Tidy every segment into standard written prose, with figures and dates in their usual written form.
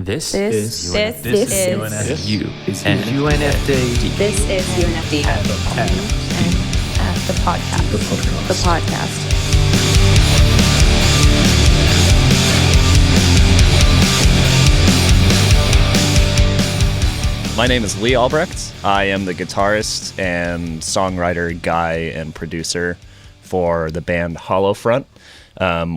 This This is is UNFD. This is UNFD. This is UNFD. The podcast. The podcast. My name is Lee Albrecht. I am the guitarist and songwriter, guy, and producer for the band Hollowfront.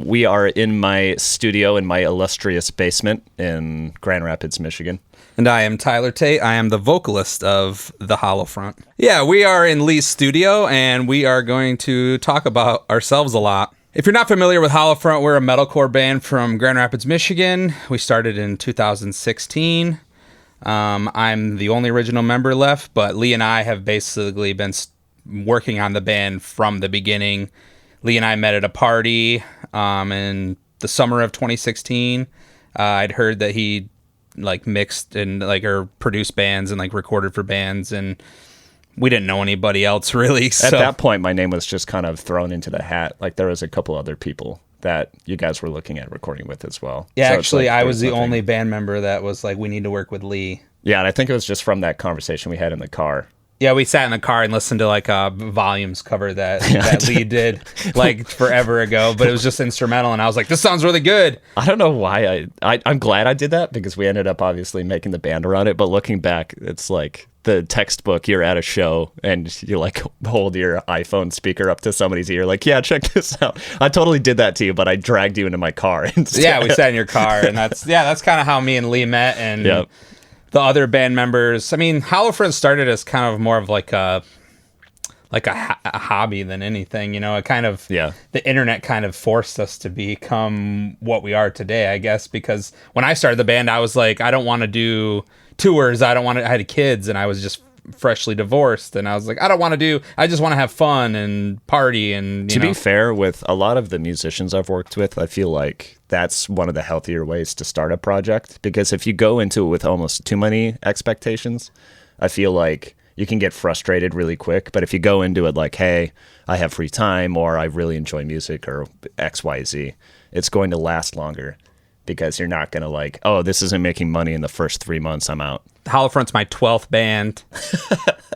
We are in my studio in my illustrious basement in Grand Rapids, Michigan. And I am Tyler Tate. I am the vocalist of the Hollowfront. Yeah, we are in Lee's studio, and we are going to talk about ourselves a lot. If you're not familiar with Hollowfront, we're a metalcore band from Grand Rapids, Michigan. We started in 2016. I'm the only original member left, but Lee and I have basically been working on the band from the beginning. Lee and I met at a party in the summer of 2016. I'd heard that he mixed and or produced bands and recorded for bands, and we didn't know anybody else really. So. At that point, my name was just kind of thrown into the hat. There was a couple other people that you guys were looking at recording with as well. Yeah, so actually, I was the only band member that was we need to work with Lee. Yeah, and I think it was just from that conversation we had in the car. Yeah, we sat in the car and listened to a Volumes cover that Lee did forever ago, but it was just instrumental, and I was like, this sounds really good. I don't know why I'm glad I did that, because we ended up obviously making the band around it, but looking back, it's like the textbook, you're at a show and you hold your iPhone speaker up to somebody's ear, yeah, check this out. I totally did that to you, but I dragged you into my car instead. Yeah, we sat in your car, and that's kind of how me and Lee met, and yep. The other band members. I mean, Hollowfront started as kind of more of a hobby than anything, It kind of, the internet kind of forced us to become what we are today, I guess, because when I started the band, I was like, I don't want to do tours. I had kids, and I was just freshly divorced, and I was like, I just want to have fun and party. And to be fair, with a lot of the musicians I've worked with, I feel like that's one of the healthier ways to start a project, because if you go into it with almost too many expectations, I feel like you can get frustrated really quick. But if you go into it hey, I have free time, or I really enjoy music, or XYZ, it's going to last longer, because you're not going to oh, this isn't making money in the first 3 months, I'm out. Hollowfront's my 12th band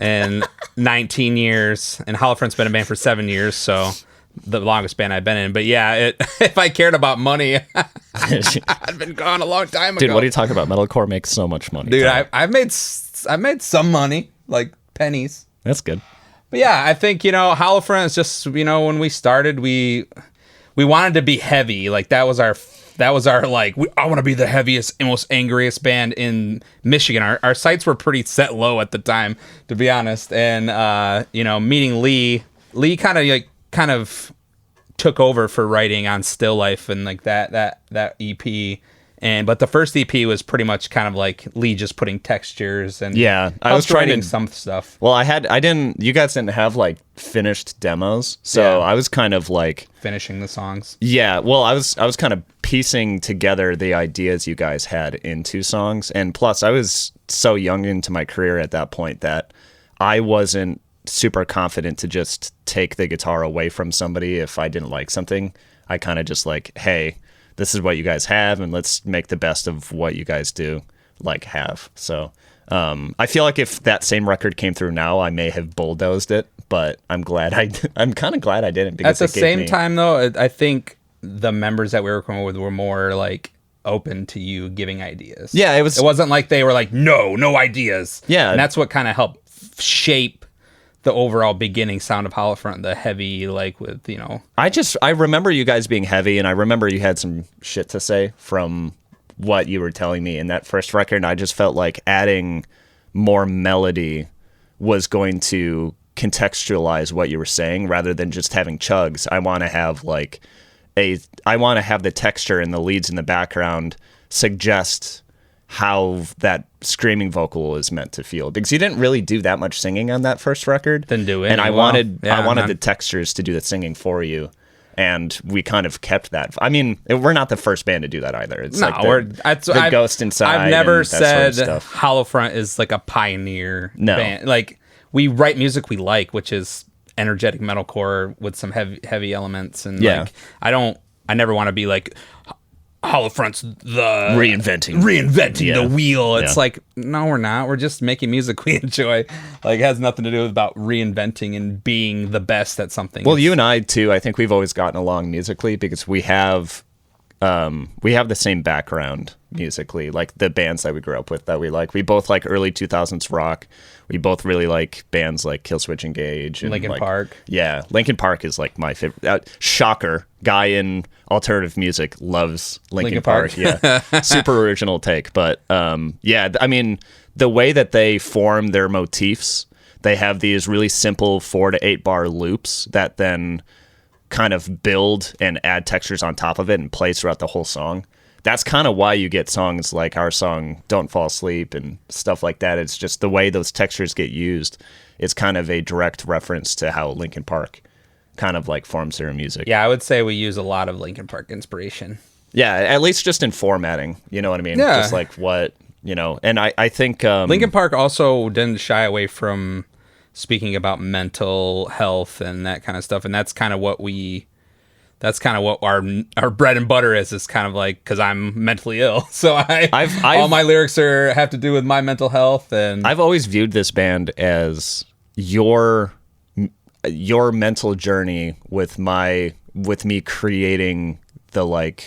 in 19 years, and Hollowfront's been a band for 7 years, so the longest band I've been in. But yeah, if I cared about money, I'd been gone a long time ago. Dude, what are you talking about? Metalcore makes so much money. Dude, I've made some money, pennies. That's good. But yeah, I think, Hollowfront is just, when we started, we wanted to be heavy. That was our I want to be the heaviest and most angriest band in Michigan. Our sights were pretty set low at the time, to be honest. And, meeting Lee kind of took over for writing on Still Life and that EP. But the first EP was pretty much kind of Lee just putting textures and I was writing some stuff. Well, you guys didn't have finished demos, so I was kind of finishing the songs. Yeah, well, I was kind of piecing together the ideas you guys had into songs, and plus I was so young into my career at that point that I wasn't super confident to just take the guitar away from somebody if I didn't like something. I kind of just hey, this is what you guys have, and let's make the best of what you guys do have. So I feel like if that same record came through now, I may have bulldozed it, but I'm kind of glad I didn't. Because at the same time, though, I think the members that we were working with were more open to you giving ideas. Yeah, it wasn't they were no ideas. Yeah, and that's what kind of helped shape the overall beginning sound of Hollowfront, the heavy, with, I remember you guys being heavy, and I remember you had some shit to say from what you were telling me in that first record, and I just felt like adding more melody was going to contextualize what you were saying rather than just having chugs. I want to have the texture and the leads in the background suggest how that screaming vocal is meant to feel, because you didn't really do that much singing on that first record. Didn't do it. And I wanted the textures to do the singing for you, and we kind of kept that. I mean, we're not the first band to do that either. It's the Ghost Inside. I've never said sort of Hollowfront is a pioneer band. We write music we like, which is energetic metalcore with some heavy elements, and I never want to be Hollow Front's the reinventing the wheel. It's like, no, we're not. We're just making music we enjoy. Like, it has nothing to do with about reinventing and being the best at something. Well, you and I too, I think we've always gotten along musically because we have the same background musically, like the bands that we grew up with that we like. We both like early 2000s rock. We both really like bands like Killswitch Engage and Linkin Park. Yeah, Linkin Park is like my favorite. Shocker, guy in alternative music loves Linkin Park. Yeah, super original take. But yeah, I mean, the way that they form their motifs, they have these really simple 4 to 8 bar loops that then kind of build and add textures on top of it and play throughout the whole song. That's kind of why you get songs like our song Don't Fall Asleep and stuff like that. It's just the way those textures get used is kind of a direct reference to how Linkin Park kind of like forms their music. Yeah, I would say we use a lot of Linkin Park inspiration. Yeah, at least just in formatting, you know what I mean? Yeah. Just like what, you know, and I think... Linkin Park also didn't shy away from speaking about mental health and that kind of stuff, and that's kind of what our bread and butter is kind of like, because I'm mentally ill, so all my lyrics have to do with my mental health. And I've always viewed this band as your mental journey with me creating the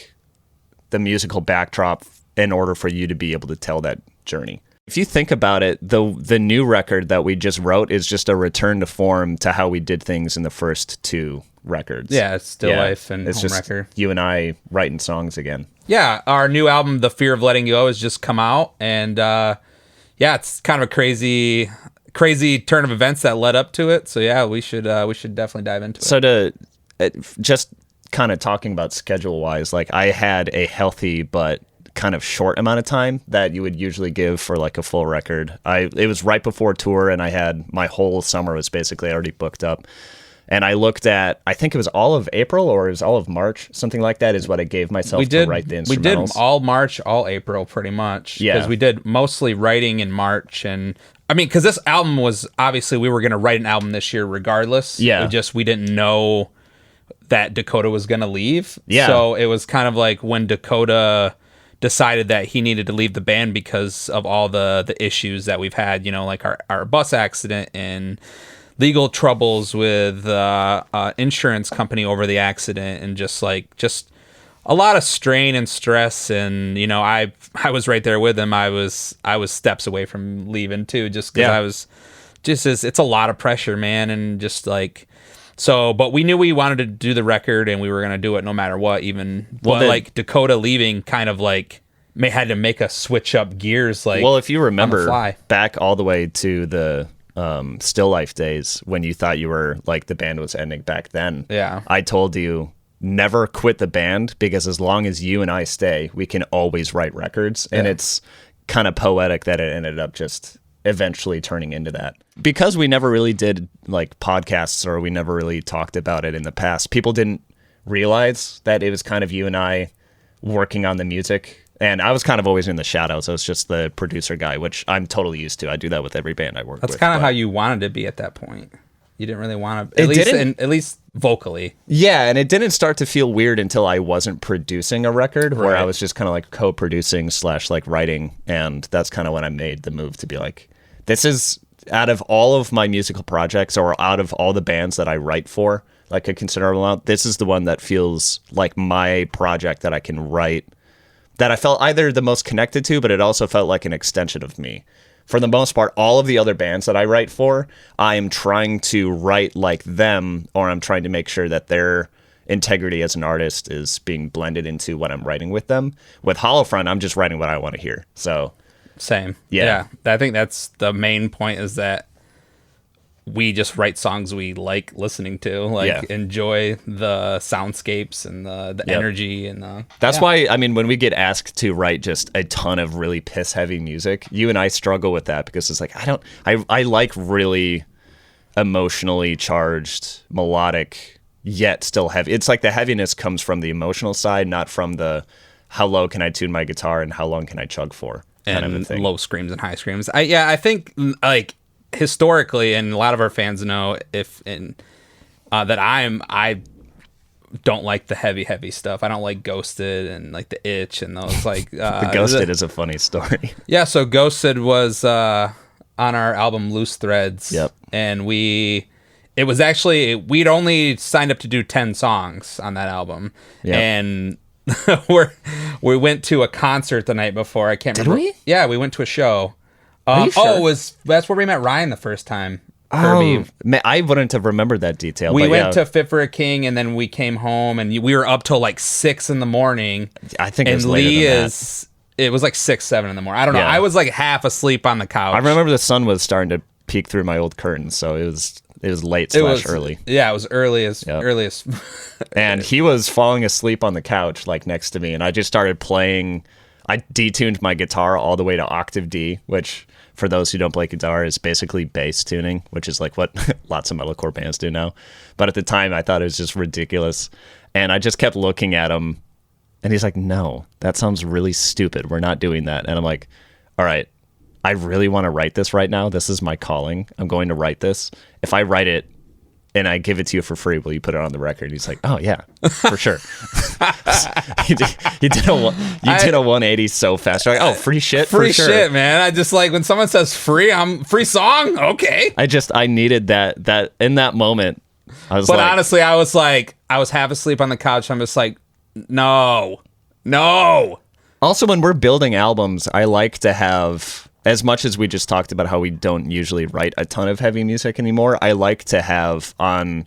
musical backdrop in order for you to be able to tell that journey. If you think about it, the new record that we just wrote is just a return to form to how we did things in the first 2 records. Yeah, it's Still Life and it's Home just Wrecker. You and I writing songs again. Yeah, our new album, The Fear of Letting Go, has just come out, and yeah, it's kind of a crazy turn of events that led up to it. So yeah, we should definitely dive into it. So to just kind of talking about schedule wise, like I had a healthy but kind of short amount of time that you would usually give for like a full record. It was right before tour, and I had my whole summer was basically already booked up. And I looked at, I think it was all of April or it was all of March, something like that is what I gave myself to write the instrumentals. We did all March, all April, pretty much. Yeah. Because we did mostly writing in March. And I mean, because this album was, obviously we were going to write an album this year regardless. Yeah. We didn't know that Dakota was going to leave. Yeah. So it was kind of like when Dakota decided that he needed to leave the band because of all the issues that we've had, you know, like our bus accident and legal troubles with insurance company over the accident, and just a lot of strain and stress. And you know, I was right there with him. I was steps away from leaving too, just because I was it's a lot of pressure, man. And just like, so, but we knew we wanted to do the record and we were going to do it no matter what, like Dakota leaving kind of like had to make us switch up gears. Like, well, if you remember fly. back all the way to the Still Life days when you thought you were like the band was ending back then. Yeah. I told you never quit the band, because as long as you and I stay, we can always write records. And it's kind of poetic that it ended up just eventually turning into that. Because we never really did like podcasts, or we never really talked about it in the past, people didn't realize that it was kind of you and I working on the music. And I was kind of always in the shadows. I was just the producer guy, which I'm totally used to. I do that with every band I work with. That's kind of how you wanted to be at that point. You didn't really want to, at least vocally. Yeah, and it didn't start to feel weird until I wasn't producing a record, where I was just kind of like co-producing / like writing. And that's kind of when I made the move to be like, this is, out of all of my musical projects, or out of all the bands that I write for, like a considerable amount, this is the one that feels like my project that I can write, that I felt either the most connected to, but it also felt like an extension of me. For the most part, all of the other bands that I write for, I am trying to write like them, or I'm trying to make sure that their integrity as an artist is being blended into what I'm writing with them. With Hollow Front, I'm just writing what I want to hear. So, same. Yeah. I think that's the main point, is that we just write songs we like listening to, enjoy the soundscapes and the energy and that's why, I mean, when we get asked to write just a ton of really piss heavy music, you and I struggle with that, because it's like, I like really emotionally charged, melodic, yet still heavy. It's like the heaviness comes from the emotional side, not from the how low can I tune my guitar and how long can I chug for kind of a thing. Low screams and high screams. I think like historically, and a lot of our fans know, that I don't like the heavy stuff. I don't like Ghosted and like the Itch and those like The Ghosted is a funny story. Yeah, so Ghosted was on our album Loose Threads. Yep. And we'd only signed up to do 10 songs on that album. Yep. And we went to a concert the night before. I can't remember. we? Yeah, we went to a show. Are you sure? That's where we met Ryan the first time. Oh, man, I wouldn't have remembered that detail. We but went to Fit for a King, and then we came home, and we were up till like 6 in the morning. I think it was later than that. It was like 6, 7 in the morning. I don't know. Yeah. I was like half asleep on the couch. I remember the sun was starting to peek through my old curtains, so it was late / early. Yeah, it was early as. And he was falling asleep on the couch, like next to me, and I just started playing. I detuned my guitar all the way to octave D, which, for those who don't play guitar, is basically bass tuning, which is like what lots of metalcore bands do now. But at the time, I thought it was just ridiculous, and I just kept looking at him, and he's like, "No, that sounds really stupid. We're not doing that." And I'm like, "All right, I really want to write this right now. This is my calling. I'm going to write this. If I write it and I give it to you for free, will you put it on the record?" He's like, "Oh yeah, for sure." you did a 180 so fast. You're like, "Oh, free shit, Free for sure." shit, man. I just like when someone says free, I'm free song. Okay. I needed that in that moment. But honestly, I was half asleep on the couch. I'm just like, no. Also, when we're building albums, I like to have, as much as we just talked about how we don't usually write a ton of heavy music anymore, I like to have on,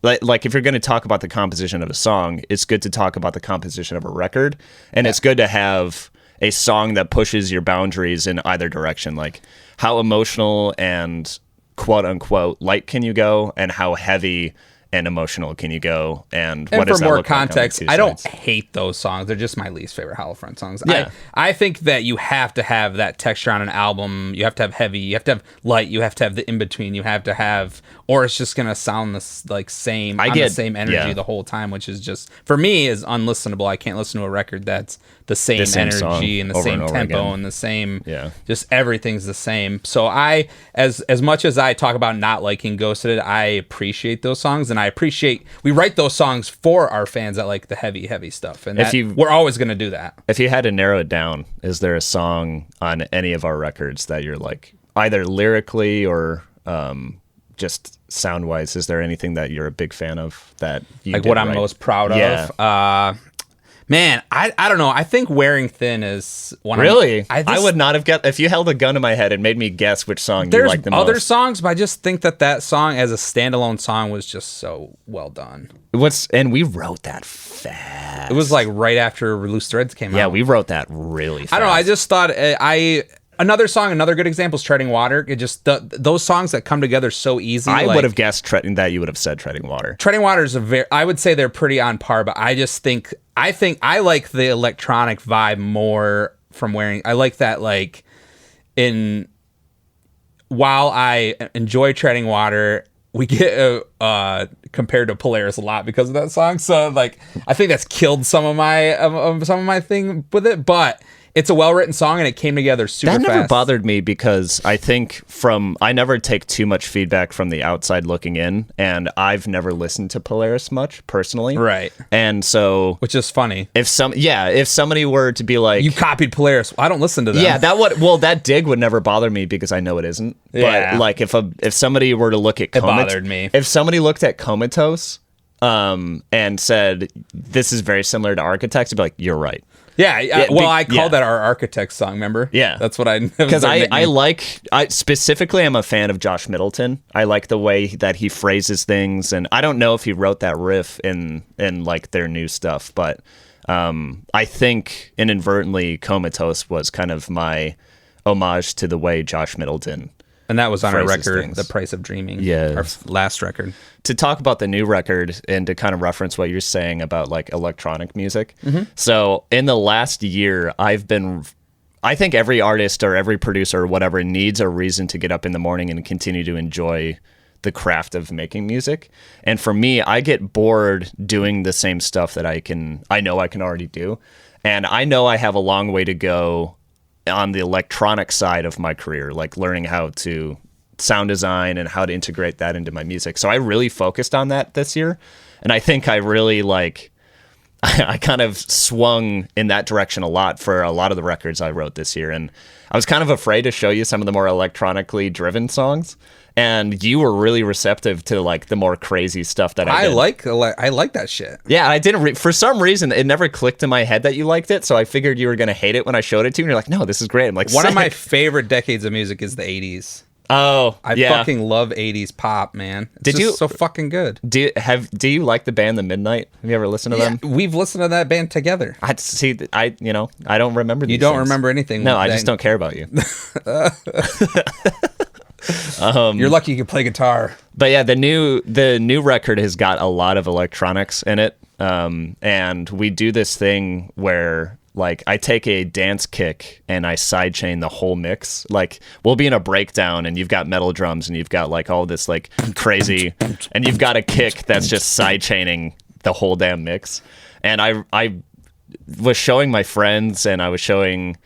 like if you're going to talk about the composition of a song, it's good to talk about the composition of a record. And it's good to have a song that pushes your boundaries in either direction. Like how emotional and quote unquote light can you go, and how heavy and emotional can you go, and what does for that more look like on the context, two I don't sides? hate those songs. They're just my least favorite Holofront songs. Yeah. I think that you have to have that texture on an album. You have to have heavy. You have to have light. You have to have the in between. You have to have, or it's just gonna sound the same. The same energy the whole time, which is just, for me, is unlistenable. I can't listen to a record that's the same energy and the same tempo and the same. Yeah. Just everything's the same. So I, as much as I talk about not liking Ghosted, I appreciate those songs, and I appreciate we write those songs for our fans that like the heavy stuff, and we're always going to do that. If you had to narrow it down, is there a song on any of our records that you're like, either lyrically or just sound wise, is there anything that you're a big fan of that you like did what I'm right? most proud of? Man, I don't know. I think Wearing Thin is one. Really? I would not have guessed. If you held a gun to my head and made me guess which song you like the most. There's other songs, but I just think that song as a standalone song was just so well done. And we wrote that fast. It was like right after Loose Threads came out. Yeah, we wrote that really fast. I don't know. I just thought another good example is Treading Water. It just those songs that come together so easy. I would have guessed that you would have said Treading Water. Treading Water is I would say they're pretty on par, but I just think I like the electronic vibe more from Wearing. I like that, like, while I enjoy Treading Water, we get compared to Polaris a lot because of that song. So like, I think that's killed some of my thing with it, but it's a well-written song, and it came together super fast. That never bothered me because I think I never take too much feedback from the outside looking in, and I've never listened to Polaris much personally. Right. And so, which is funny. If somebody were to be like, "You copied Polaris," I don't listen to them. Yeah, that dig would never bother me because I know it isn't. Yeah. But like if somebody were to look at it bothered me. If somebody looked at Comatose and said this is very similar to Architects, I'd be like, "You're right." Yeah, I called that our Architects song, remember? Yeah. That's what I... Because I specifically am a fan of Josh Middleton. I like the way that he phrases things, and I don't know if he wrote that riff in like their new stuff, but I think inadvertently Comatose was kind of my homage to the way Josh Middleton. And that was on our record, things. The Price of Dreaming. Yeah. Our last record. To talk about the new record and to kind of reference what you're saying about like electronic music. Mm-hmm. So in the last year, I think every artist or every producer or whatever needs a reason to get up in the morning and continue to enjoy the craft of making music. And for me, I get bored doing the same stuff that I know I can already do. And I know I have a long way to go on the electronic side of my career, like learning how to sound design and how to integrate that into my music. So I really focused on that this year. And I think I really like, I kind of swung in that direction a lot for a lot of the records I wrote this year. And I was kind of afraid to show you some of the more electronically driven songs. And you were really receptive to like the more crazy stuff that I did. I like that shit. Yeah, I didn't. For some reason, it never clicked in my head that you liked it. So I figured you were gonna hate it when I showed it to you. And you're like, no, this is great. I'm like, one sick. of my favorite decades of music is the '80s. Oh, I fucking love '80s pop, man. It's just so fucking good. Do you like the band The Midnight? Have you ever listened to them? We've listened to that band together. I see. I don't remember. You don't remember anything. No, I just don't care about you. You're lucky you can play guitar. But yeah, the new record has got a lot of electronics in it, and we do this thing where like I take a dance kick and I sidechain the whole mix. Like we'll be in a breakdown and you've got metal drums and you've got like all this like crazy, and you've got a kick that's just sidechaining the whole damn mix. And I was showing my friends, and I was showing.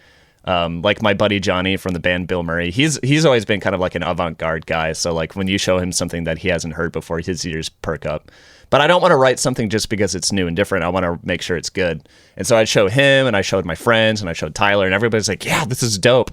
Like my buddy Johnny from the band Bill Murray, he's always been kind of like an avant-garde guy. So like when you show him something that he hasn't heard before, his ears perk up. But I don't want to write something just because it's new and different. I want to make sure it's good. And so I'd show him, and I showed my friends, and I showed Tyler, and everybody's like, yeah, this is dope.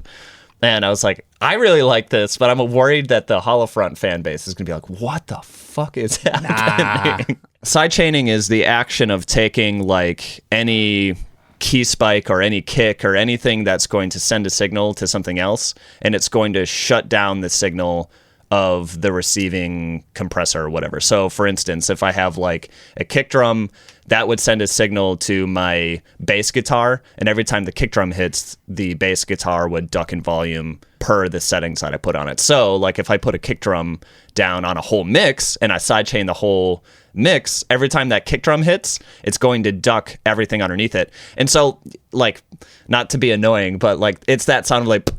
And I was like, I really like this, but I'm worried that the Holofront fan base is going to be like, what the fuck is happening? Sidechaining is the action of taking like any key spike or any kick or anything that's going to send a signal to something else, and it's going to shut down the signal of the receiving compressor or whatever. So for instance, if I have like a kick drum, that would send a signal to my bass guitar, and every time the kick drum hits, the bass guitar would duck in volume per the settings that I put on it. So like if I put a kick drum down on a whole mix and I sidechain the whole mix, every time that kick drum hits, it's going to duck everything underneath it. And so like, not to be annoying, but like it's that sound of like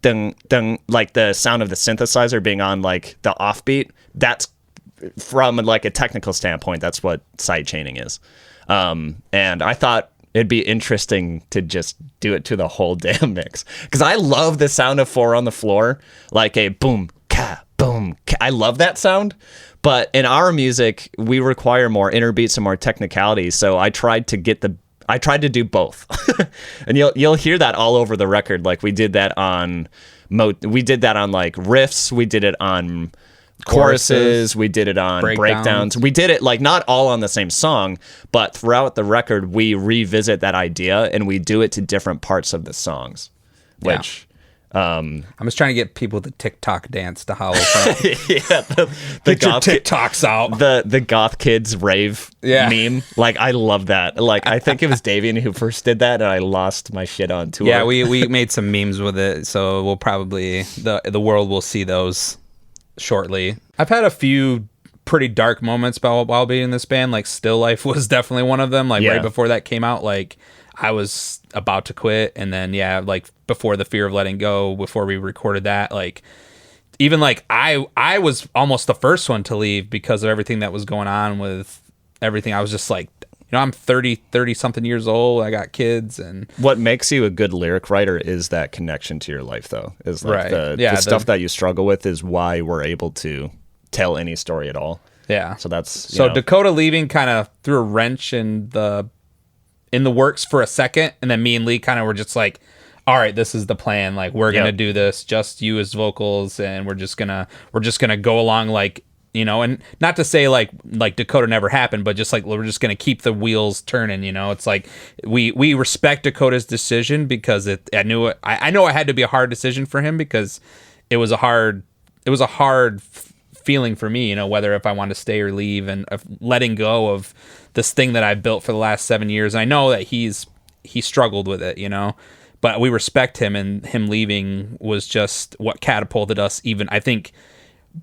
ding ding, like the sound of the synthesizer being on like the offbeat. That's from like a technical standpoint, that's what sidechaining is. And I thought it'd be interesting to just do it to the whole damn mix, because I love the sound of 4 on the floor, like a boom ka boom ka. I love that sound. But in our music, we require more inner beats and more technicality. So I tried to do both. And you'll hear that all over the record. Like we did that on like riffs, we did it on choruses, we did it on breakdowns. We did it like not all on the same song, but throughout the record we revisit that idea and we do it to different parts of the songs. Which I'm just trying to get people to TikTok dance to Holofront. Yeah, get your TikToks out. The goth kids rave meme. Like I love that. Like I think it was Davian who first did that, and I lost my shit on tour. Yeah, we made some memes with it, so we'll probably the world will see those shortly. I've had a few pretty dark moments while being in this band. Like Still Life was definitely one of them. Like right before that came out, like I was about to quit, and then like before the Fear of Letting Go, before we recorded that, like even like I was almost the first one to leave because of everything that was going on with everything. I was just like, I'm 30 something years old. I got kids. And what makes you a good lyric writer is that connection to your life, though. Is like the stuff that you struggle with is why we're able to tell any story at all. Yeah. So that's Dakota leaving kind of threw a wrench in the works for a second, and then me and Lee kind of were just like, all right, this is the plan. Like we're gonna do this, just you as vocals, and we're just gonna go along like. And not to say like Dakota never happened, but just like we're just gonna keep the wheels turning. It's like we respect Dakota's decision because I know it had to be a hard decision for him because it was a hard feeling for me. Whether if I wanted to stay or leave, and letting go of this thing that I built for the last 7 years. And I know that he struggled with it, but we respect him, and him leaving was just what catapulted us. Even I think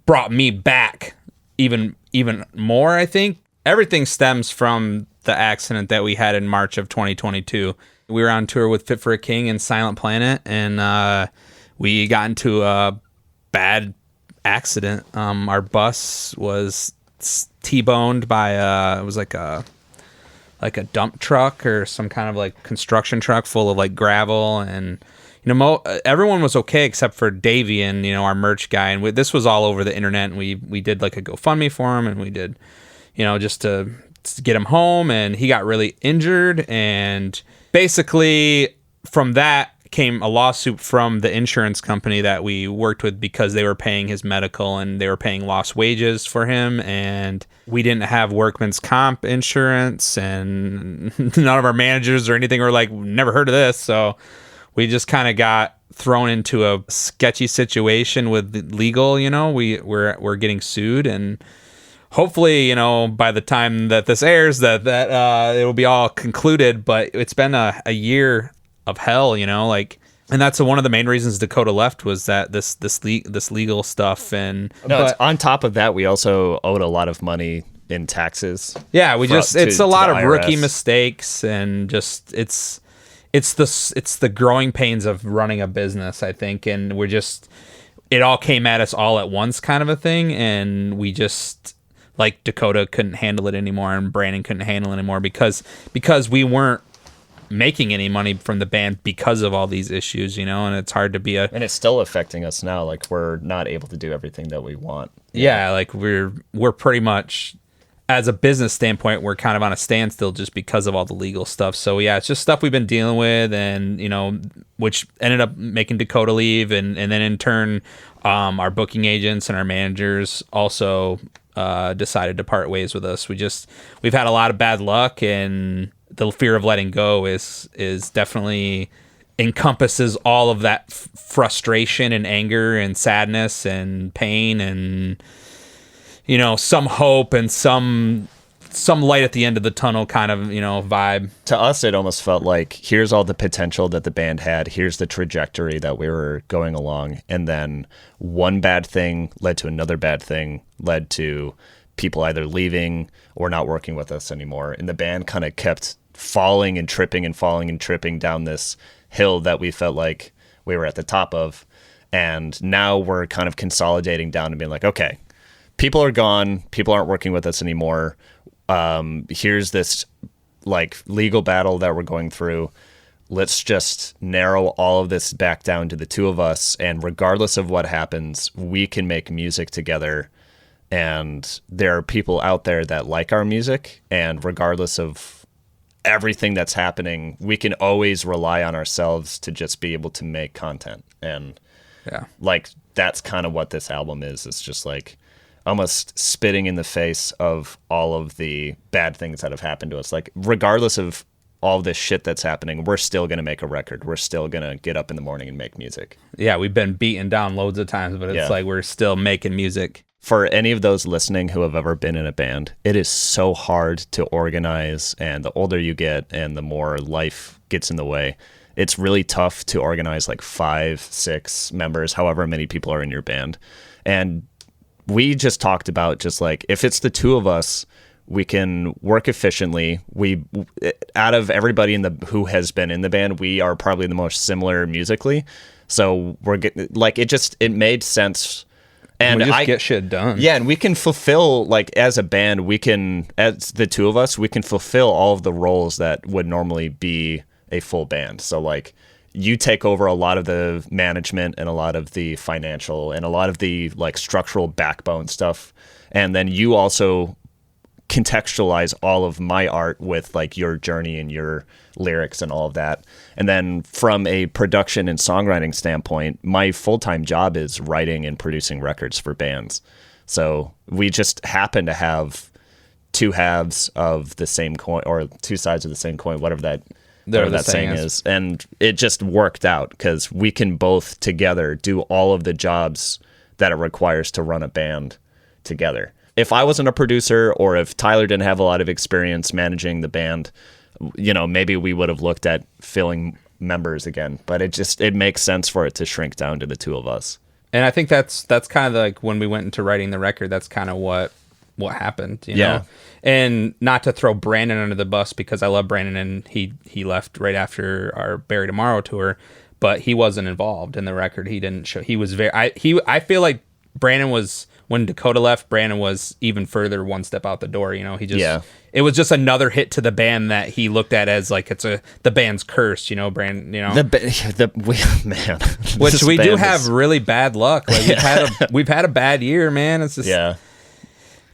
brought me back. Even more, I think. Everything stems from the accident that we had in March of 2022. We were on tour with Fit for a King and Silent Planet, and we got into a bad accident. Our bus was T-boned by it was like a dump truck or some kind of like construction truck full of like gravel, and everyone was okay except for Davian, our merch guy, and this was all over the internet. And we did like a GoFundMe for him, and we did, just to get him home, and he got really injured, and basically from that came a lawsuit from the insurance company that we worked with because they were paying his medical and they were paying lost wages for him, and we didn't have workman's comp insurance, and none of our managers or anything were like, never heard of this. So we just kind of got thrown into a sketchy situation with legal. We're getting sued, and hopefully, by the time that this airs, that it will be all concluded. But it's been a year of hell, and that's one of the main reasons Dakota left, was that this legal stuff. And on top of that, we also owed a lot of money in taxes. Yeah, it's a lot of rookie mistakes, and just it's the growing pains of running a business, I think, and it all came at us all at once, kind of a thing, and we just, like, Dakota couldn't handle it anymore, and Brandon couldn't handle it anymore because we weren't making any money from the band because of all these issues, and it's hard to be and it's still affecting us now. Like, we're not able to do everything that we want. Yeah, like we're pretty much, as a business standpoint, we're kind of on a standstill just because of all the legal stuff. So yeah, it's just stuff we've been dealing with, and which ended up making Dakota leave, and then in turn, our booking agents and our managers also decided to part ways with us. We've had a lot of bad luck, and the fear of letting go is definitely encompasses all of that frustration and anger and sadness and pain, and some hope and some light at the end of the tunnel kind of vibe. To us, it almost felt like, here's all the potential that the band had, here's the trajectory that we were going along, and then one bad thing led to another bad thing, led to people either leaving or not working with us anymore, and the band kind of kept falling and tripping down this hill that we felt like we were at the top of. And now we're kind of consolidating down and being like, okay, people are gone, people aren't working with us anymore, here's this like legal battle that we're going through. Let's just narrow all of this back down to the two of us, and regardless of what happens, we can make music together, and there are people out there that like our music, and regardless of everything that's happening, we can always rely on ourselves to just be able to make content. And that's kind of what this album is. It's just like almost spitting in the face of all of the bad things that have happened to us. Like, regardless of all this shit that's happening, we're still going to make a record. We're still going to get up in the morning and make music. Yeah, we've been beaten down loads of times, but it's like we're still making music. For any of those listening who have ever been in a band, it is so hard to organize, and the older you get and the more life gets in the way, it's really tough to organize like 5, 6 members, however many people are in your band. And we just talked about, just like, if it's the two of us, we can work efficiently. Out of everybody who has been in the band, we are probably the most similar musically. So we're getting, like, it made sense. And we just get shit done. Yeah, and we can fulfill, like, as a band, as the two of us, we can fulfill all of the roles that would normally be a full band. So, like, you take over a lot of the management and a lot of the financial and a lot of the, like, structural backbone stuff. And then you also contextualize all of my art with, like, your journey and your lyrics and all of that. And then from a production and songwriting standpoint, my full-time job is writing and producing records for bands. So we just happen to have two halves of the same coin, or two sides of the same coin, whatever that saying is. And it just worked out because we can both together do all of the jobs that it requires to run a band together. If I wasn't a producer, or if Tyler didn't have a lot of experience managing the band, maybe we would have looked at filling members again. But it makes sense for it to shrink down to the two of us. And I think that's kind of like when we went into writing the record, that's kind of what happened, you know? And not to throw Brandon under the bus, because I love Brandon, and he left right after our Bury Tomorrow tour, but he wasn't involved in the record. He didn't show. He was I feel like Brandon was, when Dakota left, Brandon was even further one step out the door. It was just another hit to the band that he looked at as like the band's curse. Brandon. Man, which we do have really bad luck. Like we've had a bad year, man. It's just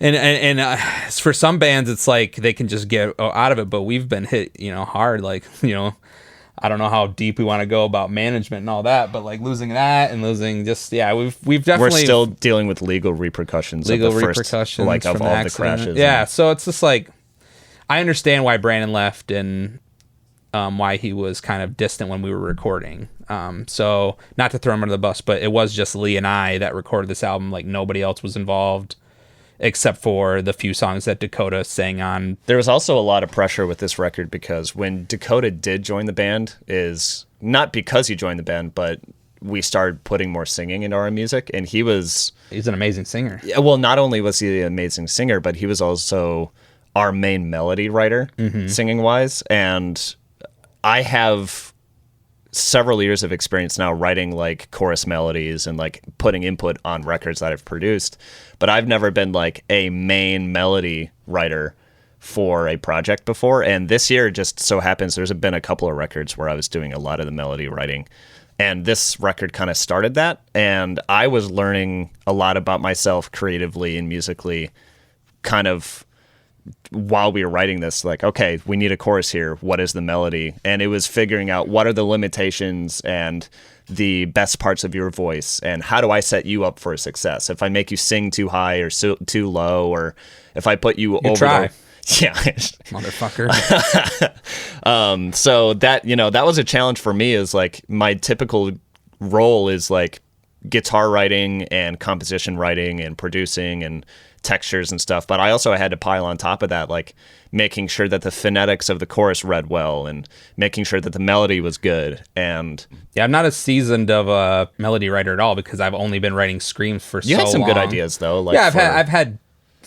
For some bands, it's like they can just get out of it, but we've been hit, hard. Like, I don't know how deep we want to go about management and all that, but like losing that and losing we've definitely we're still dealing with legal repercussions of all the crashes. Yeah, so it's just like I understand why Brandon left and why he was kind of distant when we were recording. So not to throw him under the bus, but it was just Lee and I that recorded this album. Like nobody else was involved except for the few songs that Dakota sang on. There was also a lot of pressure with this record because when Dakota did join the band, is not because he joined the band, but we started putting more singing into our music, and he's an amazing singer. Yeah, well, not only was he an amazing singer, but he was also our main melody writer, singing wise. And I have several years of experience now writing like chorus melodies and like putting input on records that I've produced, but I've never been like a main melody writer for a project before. And this year just so happens there's been a couple of records where I was doing a lot of the melody writing, and this record kind of started that. And I was learning a lot about myself creatively and musically kind of while we were writing this, like, okay, we need a chorus here. What is the melody? And it was figuring out what are the limitations and the best parts of your voice, and how do I set you up for success? If I make you sing too high or too low, or if I put you over. Try. Yeah, motherfucker. So that that was a challenge for me. Is like my typical role is like guitar writing and composition writing and producing and textures and stuff, but I also had to pile on top of that, like making sure that the phonetics of the chorus read well and making sure that the melody was good. And yeah, I'm not as seasoned of a melody writer at all because I've only been writing screams for so long. You had some good ideas though. Like I've had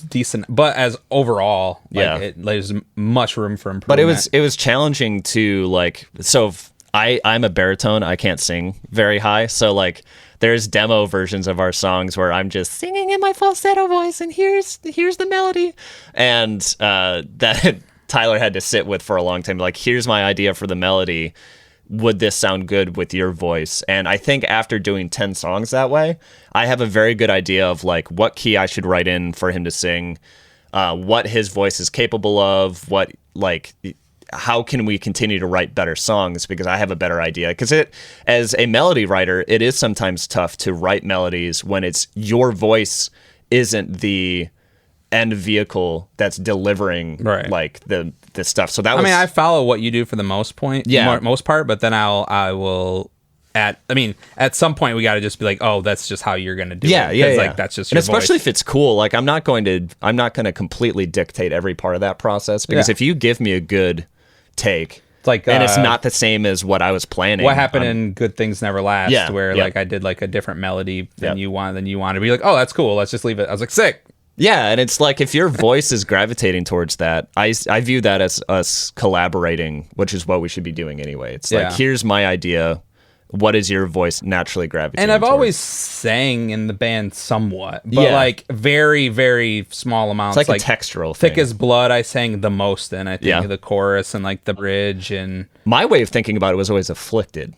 decent, but as overall, there's much room for improvement. But it was challenging to like, so I'm a baritone, I can't sing very high, so like there's demo versions of our songs where I'm just singing in my falsetto voice and here's the melody, and that Tyler had to sit with for a long time, like, here's my idea for the melody, would this sound good with your voice? And I think after doing 10 songs that way, I have a very good idea of like what key I should write in for him to sing, what his voice is capable of, what like how can we continue to write better songs, because I have a better idea. Because as a melody writer, it is sometimes tough to write melodies when it's your voice isn't the end vehicle that's delivering like the stuff. So that was, I mean, I follow what you do for the most part, but then I will at some point we got to just be like, oh, that's just how you're gonna do it. Yeah. Like that's just your and especially voice. If it's cool. Like I'm not going to completely dictate every part of that process, because if you give me a good take, it's like, and it's not the same as what I was planning. What happened in Good Things Never Last, where yeah. like I did like a different melody than you wanted to be like, oh, that's cool, let's just leave it. I was like, sick. Yeah, and it's like if your voice is gravitating towards that, I view that as us collaborating, which is what we should be doing anyway. It's like, here's my idea. What is your voice naturally gravitating And I've towards? always sang in the band somewhat, but like very, very small amounts. It's like a textural thing. Thick as Blood, I sang the most in, I think, the chorus and like the bridge. And my way of thinking about it was always Afflicted.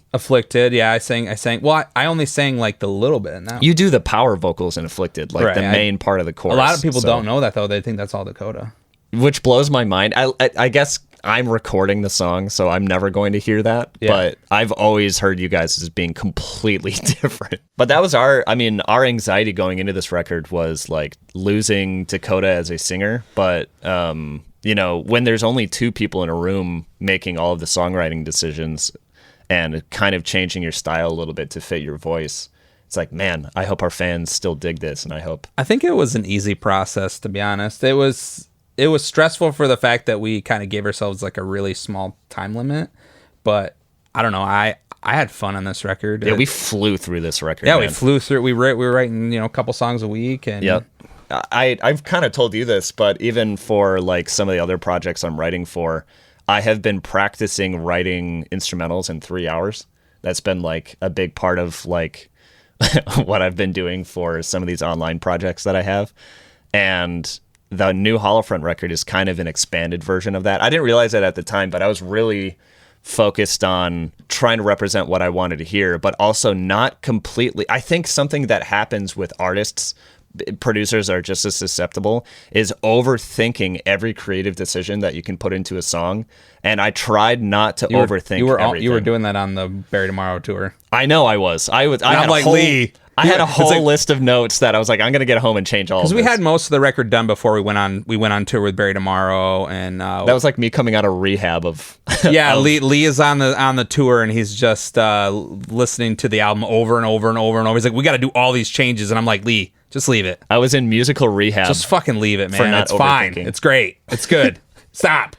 Yeah, I sang. Well, I only sang like the little bit now. You do the power vocals in Afflicted, like the main part of the chorus. A lot of people don't know that though. They think that's all Dakota. Which blows my mind. I guess I'm recording the song, so I'm never going to hear that. Yeah. But I've always heard you guys as being completely different. But that was our anxiety going into this record was like losing Dakota as a singer. But, when there's only two people in a room making all of the songwriting decisions and kind of changing your style a little bit to fit your voice, it's like, man, I hope our fans still dig this. And I think it was an easy process, to be honest. It was stressful for the fact that we kind of gave ourselves like a really small time limit, but I don't know. I had fun on this record. Yeah, we flew through this record. Yeah, man. we flew through. We were writing, a couple songs a week, and yep. I've kind of told you this, but even for like some of the other projects I'm writing for, I have been practicing writing instrumentals in 3 hours. That's been like a big part of like what I've been doing for some of these online projects that I have, and the new Holofront record is kind of an expanded version of that. I didn't realize that at the time, but I was really focused on trying to represent what I wanted to hear, but also not completely. I think something that happens with artists producers are just as susceptible, is overthinking every creative decision that you can put into a song. And I tried not to overthink everything. You were doing that on the Bury Tomorrow tour. I know I was. I had like, Lee. I had a whole list of notes that I was like, I'm gonna get home and change all. Because we had most of the record done before we went on tour with Bury Tomorrow, and that was like me coming out of rehab of. Yeah, Lee is on the tour, and he's just listening to the album over and over and over and over. He's like, we got to do all these changes, and I'm like, Lee, just leave it. I was in musical rehab. Just fucking leave it, man. It's fine. It's great. It's good. Stop.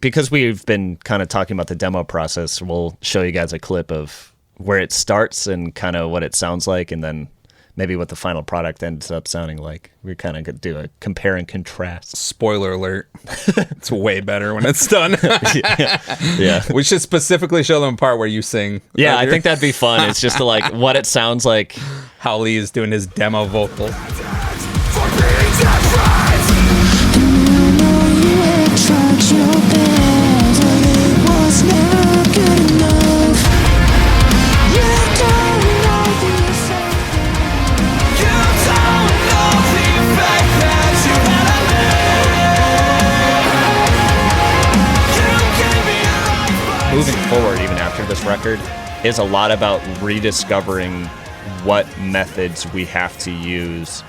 Because we've been kind of talking about the demo process, we'll show you guys a clip of where it starts and kind of what it sounds like, and then maybe what the final product ends up sounding like. We kind of do a compare and contrast. Spoiler alert. It's way better when it's done. Yeah. We should specifically show them a part where you sing. Yeah, I think that'd be fun. It's just to like what it sounds like. How Lee is doing his demo vocal. Moving forward, even after this record, is a lot about rediscovering what methods we have to use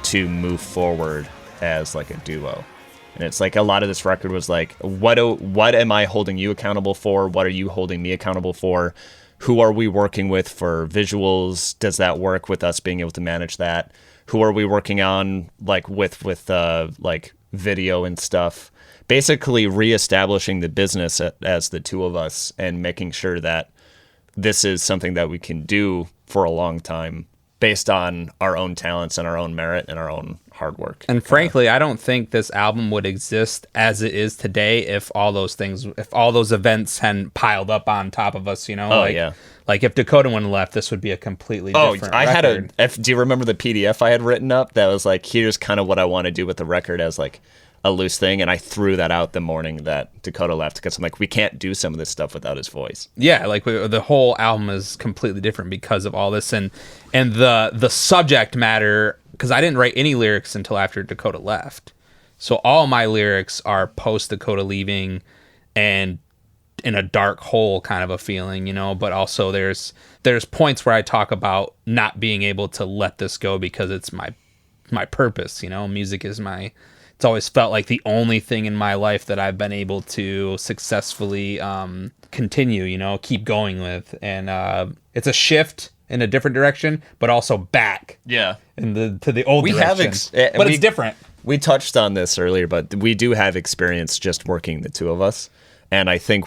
to move forward as like a duo. And it's like a lot of this record was like, what am I holding you accountable for? What are you holding me accountable for? Who are we working with for visuals? Does that work with us being able to manage that? Who are we working on like with like video and stuff? Basically reestablishing the business as the two of us and making sure that this is something that we can do for a long time based on our own talents and our own merit and our own hard work. And frankly, I don't think this album would exist as it is today if all those events hadn't piled up on top of us, you know? Oh, yeah. Like if Dakota wouldn't left, this would be a completely different record. Do you remember the PDF I had written up that was like, here's kind of what I want to do with the record as like a loose thing, and I threw that out the morning that Dakota left because I'm like, we can't do some of this stuff without his voice. Yeah, like the whole album is completely different because of all this, and the subject matter. Because I didn't write any lyrics until after Dakota left, so all my lyrics are post Dakota leaving, and in a dark hole kind of a feeling, you know. But also there's points where I talk about not being able to let this go because it's my purpose, you know. Music is my. It's always felt like the only thing in my life that I've been able to successfully continue, you know, keep going with. And it's a shift in a different direction, but also back to the old direction. But it's different. We touched on this earlier, but we do have experience just working the two of us. And I think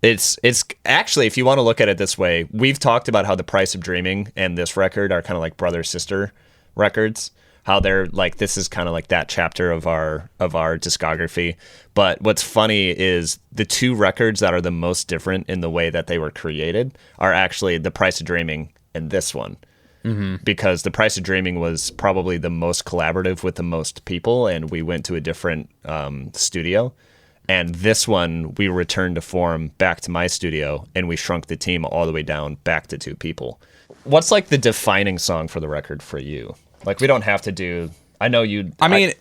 it's actually, if you want to look at it this way, we've talked about how The Price of Dreaming and this record are kind of like brother-sister records. How they're like, this is kind of like that chapter of our discography. But what's funny is the two records that are the most different in the way that they were created are actually The Price of Dreaming and this one. Mm-hmm. Because The Price of Dreaming was probably the most collaborative with the most people, and we went to a different studio. And this one, we returned to form back to my studio, and we shrunk the team all the way down back to 2 people. What's like the defining song for the record for you? Like, we don't have to do. I know you. I mean,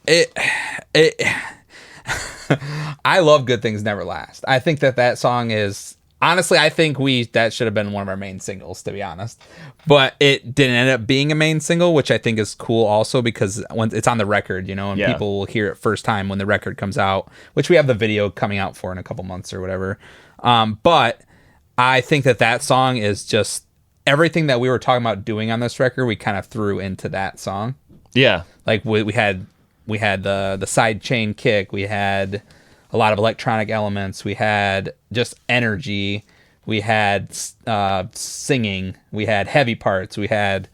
I love Good Things Never Last. I think that song is honestly. I think that should have been one of our main singles, to be honest. But it didn't end up being a main single, which I think is cool also because when it's on the record, you know, and people will hear it first time when the record comes out, which we have the video coming out for in a couple months or whatever. But I think that song is just. Everything that we were talking about doing on this record, we kind of threw into that song. Yeah. Like we had the side chain kick, we had a lot of electronic elements, we had just energy, we had singing, we had heavy parts, we had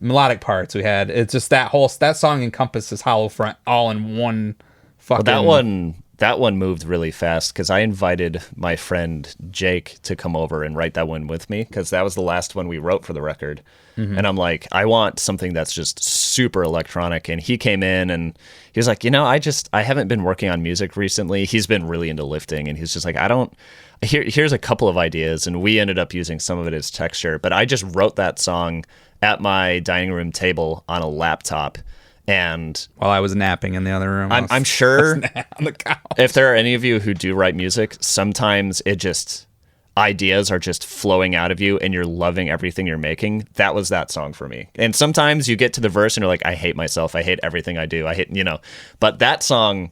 melodic parts, it's just that song encompasses Hollow Front all in one fucking. Well, that one moved really fast because I invited my friend Jake to come over and write that one with me because that was the last one we wrote for the record. Mm-hmm. And I'm like, I want something that's just super electronic. And he came in and he was like, you know, I haven't been working on music recently. He's been really into lifting, and he's just like, here's a couple of ideas. And we ended up using some of it as texture, but I just wrote that song at my dining room table on a laptop. And while I was napping in the other room, I'm sure on the couch. if there are any of you who do write music, sometimes ideas are just flowing out of you and you're loving everything you're making. That was that song for me. And sometimes you get to the verse and you're like, I hate myself. I hate everything I do. I hate, but that song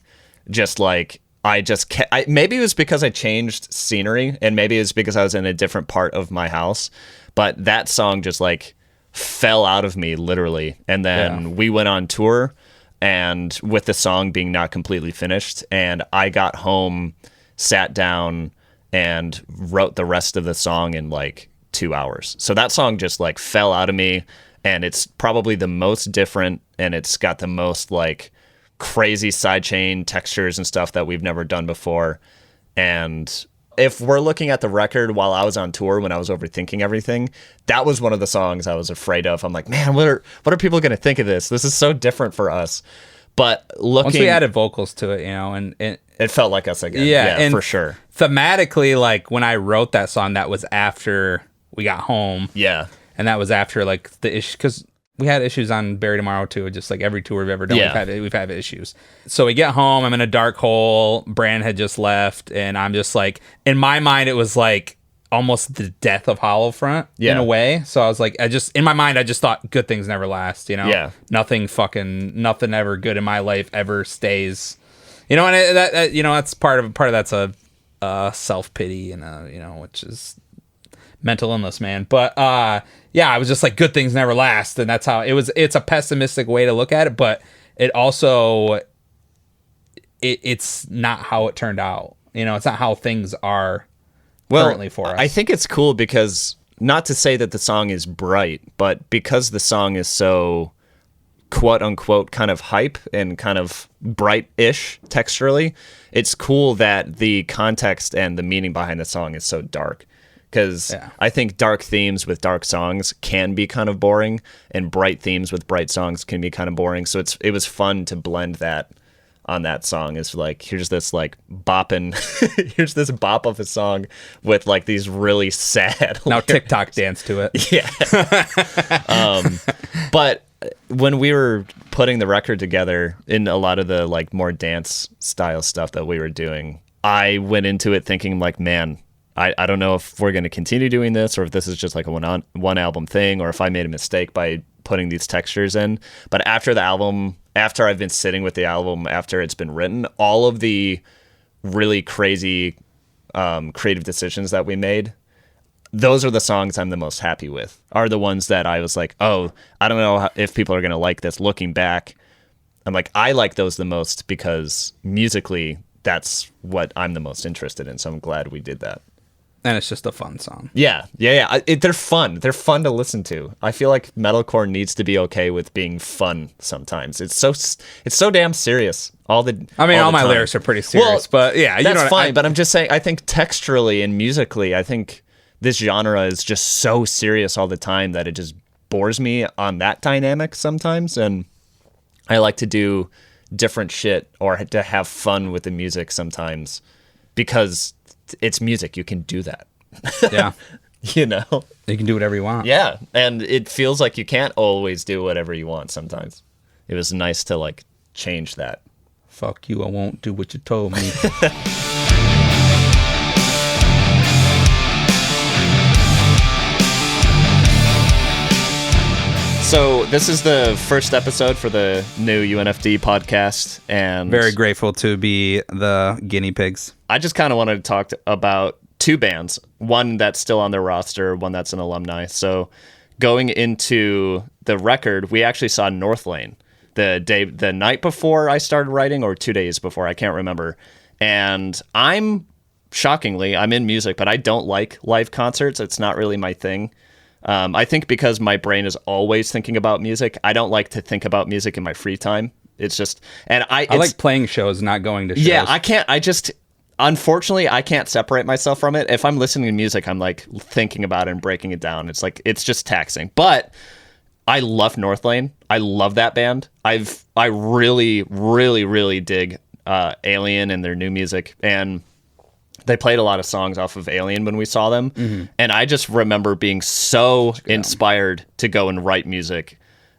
just like, maybe it was because I changed scenery and maybe it was because I was in a different part of my house, but that song just like fell out of me literally. And then we went on tour and with the song being not completely finished, and I got home, sat down and wrote the rest of the song in like 2 hours. So that song just like fell out of me, and it's probably the most different, and it's got the most like crazy sidechain textures and stuff that we've never done before. And if we're looking at the record while I was on tour, when I was overthinking everything, that was one of the songs I was afraid of. I'm like, man, what are people going to think of this? This is so different for us. But once we added vocals to it, and it felt like us again. Yeah, and for sure. Thematically, like when I wrote that song, that was after we got home. Yeah. And that was after like the issue, because we had issues on Bury Tomorrow too. Just like every tour we've ever done, we've had issues. So we get home, I'm in a dark hole. Brand had just left, and I'm just like, in my mind, it was like almost the death of Hollowfront in a way. So I was like, in my mind, I just thought good things never last. Yeah. Nothing ever good in my life ever stays. And that's part of that's a self-pity and which is mental illness, man. But I was just like, good things never last, and that's how it was. It's a pessimistic way to look at it, but it also it's not how it turned out. It's not how things are currently for us. I think it's cool because, not to say that the song is bright, but because the song is so quote unquote kind of hype and kind of bright-ish texturally, it's cool that the context and the meaning behind the song is so dark. Because I think dark themes with dark songs can be kind of boring, and bright themes with bright songs can be kind of boring. So it was fun to blend that on that song. Is like, here's this like bopping, here's this bop of a song with like these really sad. Now TikTok dance to it. Yeah. But when we were putting the record together, in a lot of the like more dance style stuff that we were doing, I went into it thinking like, man, I don't know if we're going to continue doing this, or if this is just like a one album thing, or if I made a mistake by putting these textures in. But after the album, after I've been sitting with the album, after it's been written, all of the really crazy creative decisions that we made, those are the songs I'm the most happy with, are the ones that I was like, oh, I don't know if people are going to like this. Looking back, I'm like, I like those the most because musically, that's what I'm the most interested in. So I'm glad we did that. And it's just a fun song. Yeah. They're fun. They're fun to listen to. I feel like metalcore needs to be okay with being fun sometimes. It's so damn serious. All my lyrics are pretty serious, but yeah, that's fine. But I'm just saying, I think texturally and musically, I think this genre is just so serious all the time that it just bores me on that dynamic sometimes. And I like to do different shit or to have fun with the music sometimes because it's music. You can do that. Yeah. You can do whatever you want. Yeah. And it feels like you can't always do whatever you want sometimes. It was nice to like change that. Fuck you. I won't do what you told me. So this is the first episode for the new UNFD podcast, and very grateful to be the guinea pigs. I just kind of wanted to talk about two bands, one that's still on their roster, one that's an alumni. So going into the record, we actually saw Northlane the night before I started writing, or 2 days before, I can't remember. And I'm in music, but I don't like live concerts. It's not really my thing. I think because my brain is always thinking about music, I don't like to think about music in my free time. It's just, and I like playing shows, not going to shows. Yeah, unfortunately, I can't separate myself from it. If I'm listening to music, I'm like thinking about it and breaking it down. It's like, it's just taxing. But I love Northlane. I love that band. I really, really, really dig Alien and their new music. And they played a lot of songs off of Alien when we saw them. And I just remember being so inspired to go and write music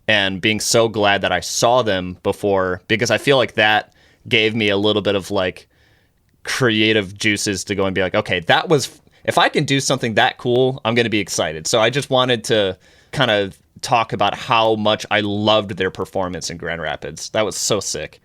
and being so glad that I saw them before, because I feel like that gave me a little bit of like creative juices to go and be like, okay, if I can do something that cool, I'm going to be excited. So I just wanted to kind of talk about how much I loved their performance in Grand Rapids. That was so sick.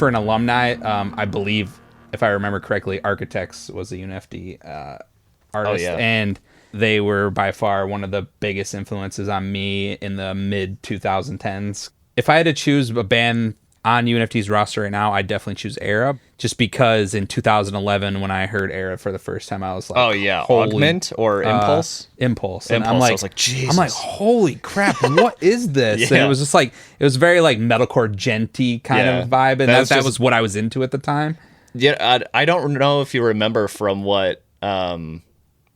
for an alumni, I believe, if I remember correctly, Architects was a UNFD artist, and they were by far one of the biggest influences on me in the mid 2010s. If I had to choose a band on UNFD's roster right now, I'd definitely choose Era, just because in 2011 when I heard Era for the first time, I was like, oh yeah, holy, Augment or Impulse? Impulse. And Impulse. I'm like, I was like, Jesus. I'm like, holy crap, what is this? Yeah. And it was just like, it was very like metalcore genty kind of vibe, and that was what I was into at the time. Yeah, I don't know if you remember from what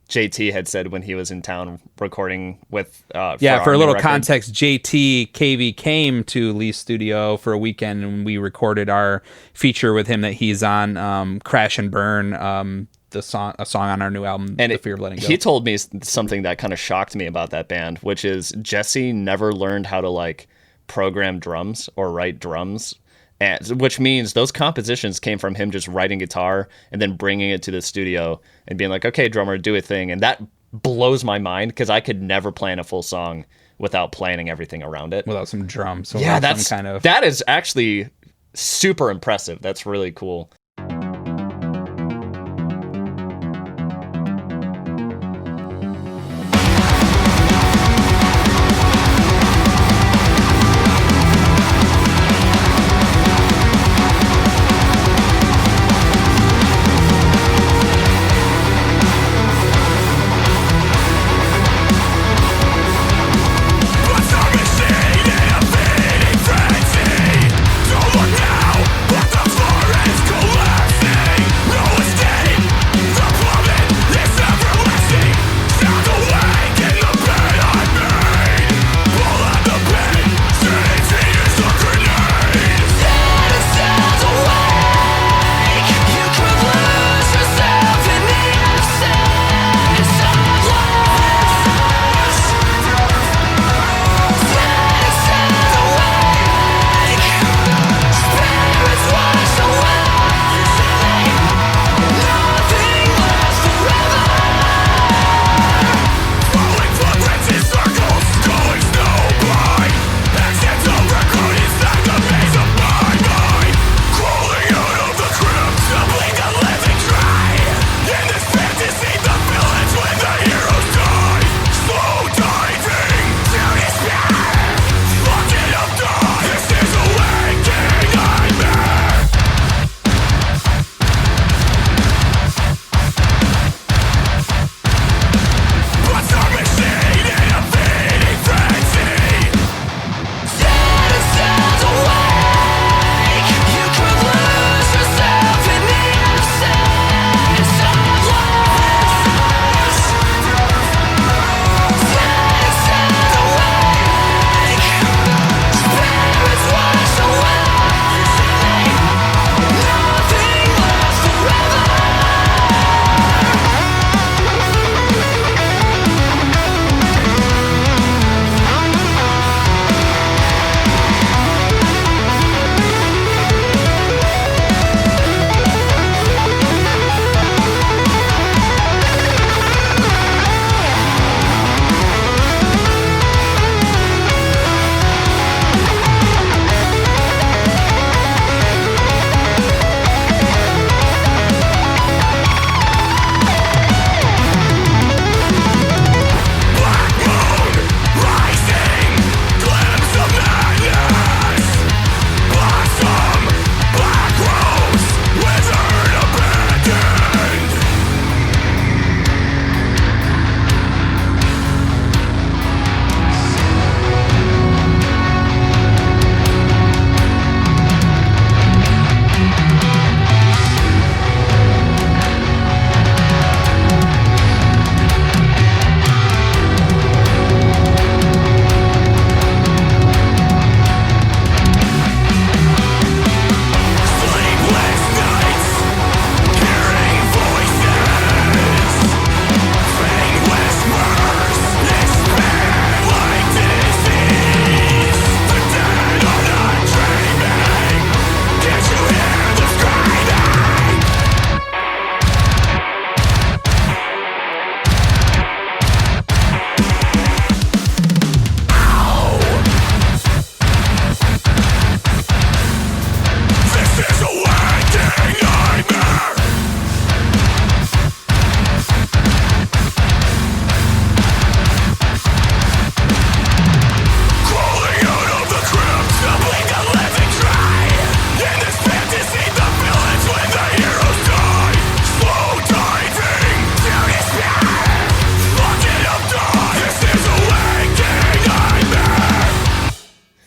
JT had said when he was in town recording with for a our little new record. context, JT KV came to Lee's studio for a weekend, and we recorded our feature with him that he's on, Crash and Burn, a song on our new album, and The Fear of Letting Go. He told me something that kind of shocked me about that band, which is Jesse never learned how to like program drums or write drums. And, which means those compositions came from him just writing guitar and then bringing it to the studio and being like, okay, drummer, do a thing. And that blows my mind because I could never plan a full song without planning everything around it. Without some drums. Yeah, that is actually super impressive. That's really cool. Don't look now, but the forest collapses.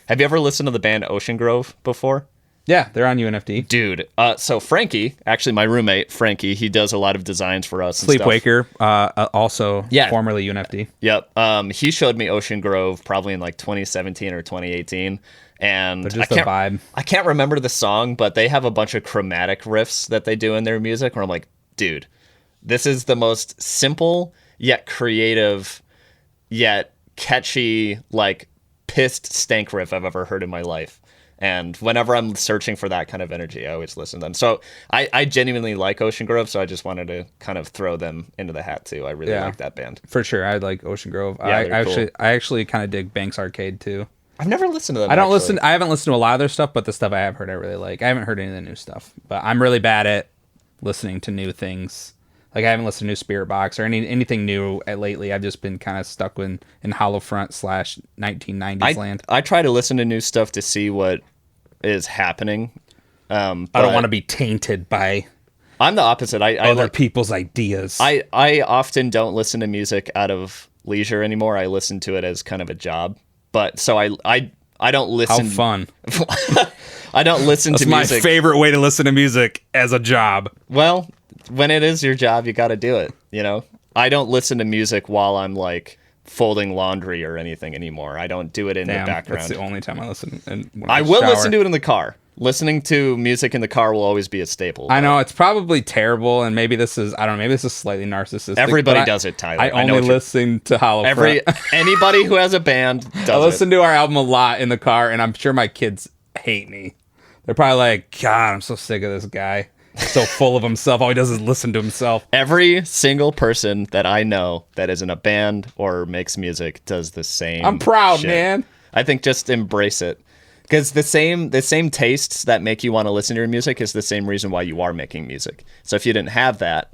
Have you ever listened to the band Ocean Grove before? Yeah, they're on UNFD. Dude, so Frankie, actually my roommate, Frankie, he does a lot of designs for us. And Sleepwaker, also formerly UNFD. Yep. He showed me Ocean Grove probably in like 2017 or 2018. And They're just a vibe. I can't remember the song, but they have a bunch of chromatic riffs that they do in their music where I'm like, dude, this is the most simple yet creative yet catchy, like pissed stank riff I've ever heard in my life. And whenever I'm searching for that kind of energy, I always listen to them. So I genuinely like Ocean Grove, so I just wanted to kind of throw them into the hat too. I really like that band. For sure. I like Ocean Grove. Yeah, I actually kind of dig Banks Arcade too. I've never listened to them. I haven't listened to a lot of their stuff, but the stuff I have heard I really like. I haven't heard any of the new stuff, but I'm really bad at listening to new things. Like I haven't listened to new Spirit Box or anything new lately. I've just been kind of stuck in Hollow Front / 1990s land. I try to listen to new stuff to see what is happening. I don't want to be tainted by I'm the opposite. other people's ideas. I often don't listen to music out of leisure anymore. I listen to it as kind of a job. But so I don't listen. How fun. I don't listen to music. That's my favorite way to listen to music, as a job. Well, when it is your job, you got to do it, you know? I don't listen to music while I'm like folding laundry or anything anymore. I don't do it in the background. That's the only time I listen. I will listen to it in the car. Listening to music in the car will always be a staple. I know it's probably terrible, and maybe this is maybe this is slightly narcissistic. Everybody does it, Tyler. I only listen to Hollow Front. Anybody who has a band does it. I listen to our album a lot in the car, and I'm sure my kids hate me. They're probably like, God, I'm so sick of this guy. He's so full of himself. All he does is listen to himself. Every single person that I know that is in a band or makes music does the same. I'm proud, shit. Man. I think just embrace it. Because the same tastes that make you want to listen to your music is the same reason why you are making music. So if you didn't have that,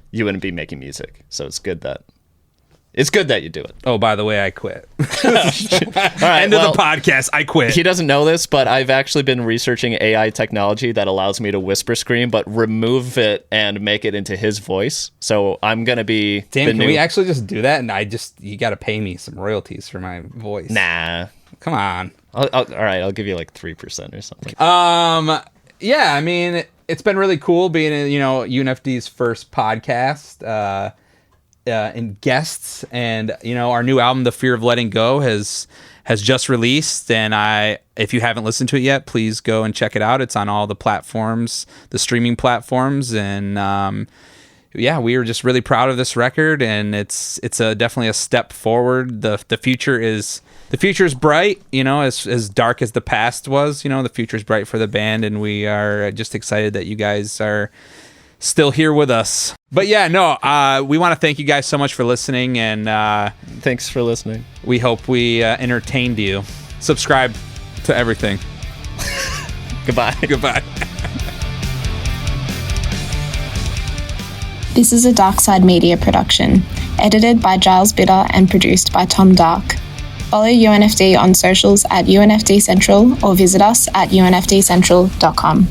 you wouldn't be making music. So it's good that you do it. Oh, by the way, I quit. All right, End of the podcast. I quit. He doesn't know this, but I've actually been researching AI technology that allows me to whisper scream, but remove it and make it into his voice. So I'm gonna be. Damn, can we actually just do that? And you got to pay me some royalties for my voice. Nah, come on. All right, I'll give you like 3% or something. Yeah, I mean, it's been really cool being in, UNFD's first podcast and guests, and our new album, The Fear of Letting Go, has just released, and if you haven't listened to it yet, please go and check it out. It's on all the platforms, the streaming platforms, and yeah, we were just really proud of this record, and it's definitely a step forward. The future is bright, as dark as the past was. The future is bright for the band, and we are just excited that you guys are still here with us. But yeah, no, we want to thank you guys so much for listening, and thanks for listening. We hope we entertained you. Subscribe to everything. Goodbye. Goodbye. This is a Darkside Media production, edited by Giles Bitter and produced by Tom Dark. Follow UNFD on socials at UNFD Central or visit us at unfdcentral.com.